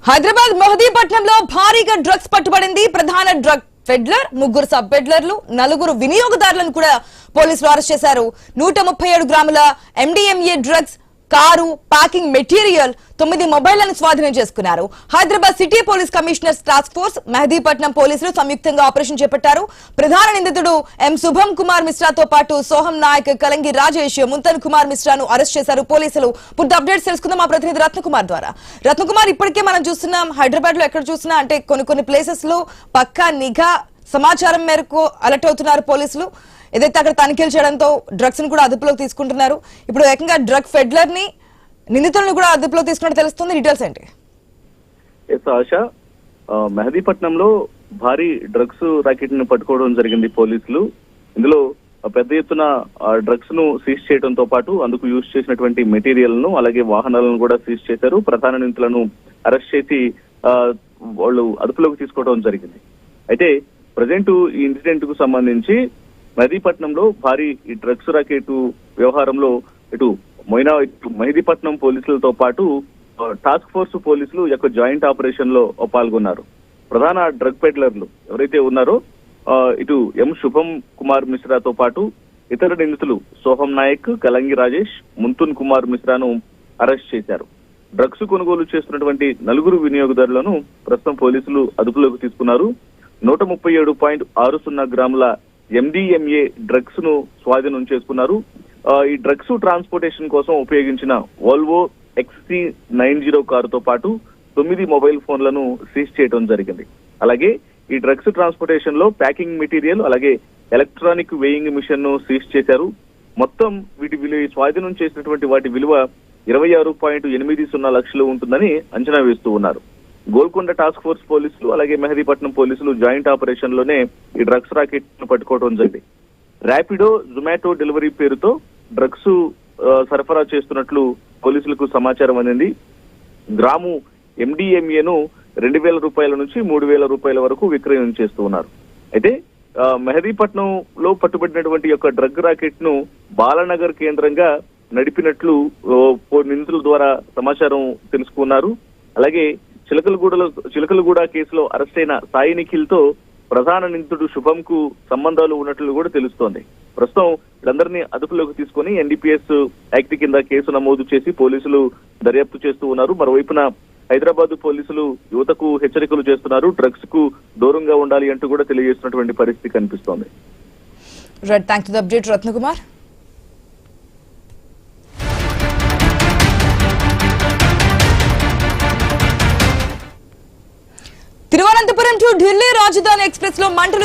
హైదరాబాద్ మెహదీపట్నంలో భారీగా డ్రగ్స్ పట్టుబడింది. ప్రధాన drug peddler, ముగ్గురు సబ్ పెడ్లర్లు, నలుగురు వినియోగదారులను కూడా పోలీసులు అరెస్ట్ చేశారు. 137 గ్రాముల MDMA drugs, car, packing material, 9 మొబైళ్లను స్వాధీనం చేసుకున్నారు. Hyderabad city police commissioner task force, Mehdipatnam పోలీసులు సంయుక్తంగా ఆపరేషన్ చేపట్టారు. ప్రధాన నిందితుడు ఎం శుభం కుమార్ మిశ్రాతో పాటు సోహం నాయక్, కలంగి రాజేష్, ముంతన్ కుమార్ మిశ్రాను అరెస్ట్ చేశారు పోలీసులు. పూర్తి అప్డేట్స్ తెలుసుకుందాం మా ప్రతినిధి రత్నకుమార్ ద్వారా. రత్నకుమార్, ఇప్పటికే మనం చూస్తున్నాం హైదరాబాద్ లో ఎక్కడ చూసినా అంటే కొన్ని ప్లేసెస్ లో పక్కా నిఘా సమాచారం మేరకు అలర్ట్ అవుతున్నారు పోలీసులు. ఏదైతే అక్కడ తనిఖీలు చేయడంతో డ్రగ్స్ ని కూడా అదుపులోకి తీసుకుంటున్నారు. ఇప్పుడు ఏకంగా డ్రగ్ ఫెడ్లర్ ని, నిందితులను కూడా అదుపులోకి తీసుకున్నట్టు తెలుస్తుంది. డీటెయిల్స్ ఏంటి? ఆశా, మెహదీపట్నంలో భారీ డ్రగ్స్ రాకెట్ ని పట్టుకోవడం జరిగింది పోలీసులు. ఇందులో పెద్ద ఎత్తున డ్రగ్స్ ను సీజ్ చేయడంతో పాటు అందుకు యూజ్ చేసినటువంటి మెటీరియల్ ను, అలాగే వాహనాలను కూడా సీజ్ చేశారు. ప్రధాన నిందితులను అరెస్ట్ చేసి వాళ్ళు అదుపులోకి తీసుకోవడం జరిగింది. అయితే ప్రజెంట్ ఈ ఇన్సిడెంట్ కు సంబంధించి మెహదీపట్నంలో భారీ ఈ డ్రగ్స్ రాకెట్ వ్యవహారంలో ఇటు మెహదీపట్నం పోలీసులతో పాటు టాస్క్ ఫోర్స్ పోలీసులు యొక్క జాయింట్ ఆపరేషన్ లో పాల్గొన్నారు. ప్రధాన డ్రగ్ పెడ్లర్లు ఎవరైతే ఉన్నారో ఇటు ఎం శుభం కుమార్ మిశ్రాతో పాటు ఇతర నిందితులు సోహం నాయక్, కలంగి రాజేష్, ముంతున్ కుమార్ మిశ్రాను అరెస్ట్ చేశారు. డ్రగ్స్ కొనుగోలు చేస్తున్నటువంటి 9 వినియోగదారులను ప్రస్తుతం పోలీసులు అదుపులోకి తీసుకున్నారు. 137.60 గ్రాముల MDMA డ్రగ్స్ ను స్వాధీనం చేసుకున్నారు. ఈ డ్రగ్స్ ట్రాన్స్పోర్టేషన్ కోసం ఉపయోగించిన వోల్వో XC90 కారుతో పాటు 9 మొబైల్ ఫోన్లను సీజ్ చేయడం జరిగింది. అలాగే ఈ డ్రగ్స్ ట్రాన్స్పోర్టేషన్ లో ప్యాకింగ్ మెటీరియల్, అలాగే ఎలక్ట్రానిక్ వేయింగ్ మిషన్ ను సీజ్ చేశారు. మొత్తం వీటి స్వాధీనం చేసినటువంటి వాటి విలువ 26.80 లక్షలు ఉంటుందని అంచనా వేస్తూ ఉన్నారు. గోల్కొండ టాస్క్ ఫోర్స్ పోలీసులు, అలాగే మెహదీపట్నం పోలీసులు జాయింట్ ఆపరేషన్ లోనే ఈ డ్రగ్స్ రాకెట్ ను పట్టుకోవడం జరిగింది. ర్యాపిడో, జొమాటో డెలివరీ పేరుతో డ్రగ్స్ సరఫరా చేస్తున్నట్లు పోలీసులకు సమాచారం అందింది. గ్రాము MDMA ను 2,000 రూపాయల నుంచి 3,000 రూపాయల వరకు విక్రయం చేస్తూ ఉన్నారు. అయితే మెహదీపట్నం లో పట్టుబడినటువంటి యొక్క డ్రగ్ రాకెట్ ను బాలానగర్ కేంద్రంగా నడిపినట్లు నిందితుల ద్వారా సమాచారం తెలుసుకున్నారు. అలాగే చిలకలగూడ కేసులో అరెస్ట్ అయిన సాయి నిఖిల్ తో ప్రధాన నిందితుడు శుభం కు సంబంధాలు ఉన్నట్లు కూడా తెలుస్తోంది. ప్రస్తుతం వీళ్ళందరినీ అదుపులోకి తీసుకుని NDPS యాక్ట్ కింద కేసు నమోదు చేసి పోలీసులు దర్యాప్తు చేస్తూ ఉన్నారు. మరోవైపున హైదరాబాద్ పోలీసులు యువతకు హెచ్చరికలు చేస్తున్నారు. డ్రగ్స్ కు దూరంగా ఉండాలి అంటూ కూడా తెలియజేస్తున్నటువంటి పరిస్థితి కనిపిస్తోంది. రత్నకుమార్. తిరువనంతపురం టు ఢిల్లీ రాజధాని ఎక్స్ప్రెస్ లో మంటలు